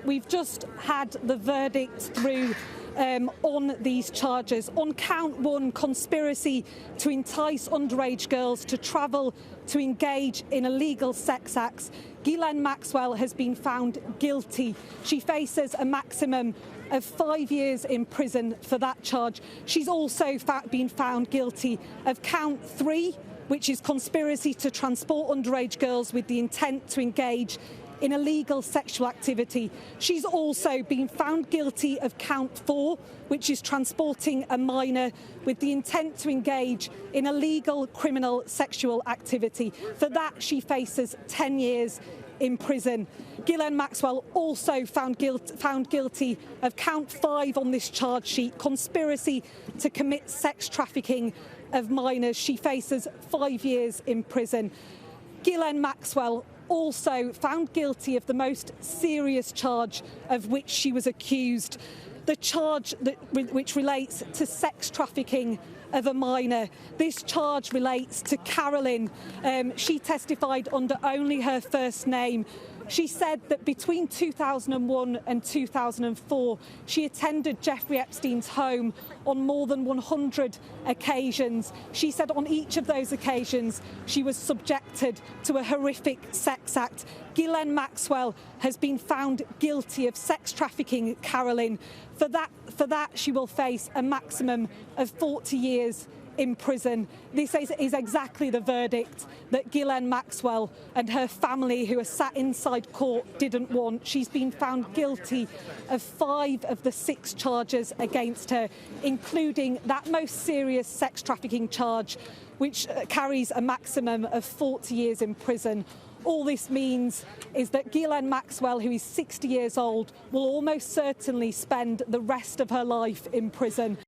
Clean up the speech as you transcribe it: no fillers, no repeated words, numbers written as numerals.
We've just had the verdict through on these charges. On count one, conspiracy to entice underage girls to travel to engage in illegal sex acts, Ghislaine Maxwell has been found guilty. She faces a maximum of 5 years in prison for that charge. She's also been found guilty of count three, which is conspiracy to transport underage girls with the intent to engage in illegal sexual activity. She's also been found guilty of count four, which is transporting a minor with the intent to engage in illegal criminal sexual activity. For that, she faces 10 years in prison. Ghislaine Maxwell also found guilty of count five on this charge sheet, conspiracy to commit sex trafficking of minors. She faces 5 years in prison. Ghislaine Maxwell also found guilty of the most serious charge of which she was accused, the charge which relates to sex trafficking of a minor. This charge relates to Carolyn. She testified under only her first name. She said that between 2001 and 2004, she attended Jeffrey Epstein's home on more than 100 occasions. She said on each of those occasions, she was subjected to a horrific sex act. Ghislaine Maxwell has been found guilty of sex trafficking Carolyn. For that, she will face a maximum of 40 years in prison. This is exactly the verdict that Ghislaine Maxwell and her family, who are sat inside court, didn't want. She's been found guilty of 5 of the 6 charges against her, including that most serious sex trafficking charge, which carries a maximum of 40 years in prison. All this means is that Ghislaine Maxwell, who is 60 years old, will almost certainly spend the rest of her life in prison.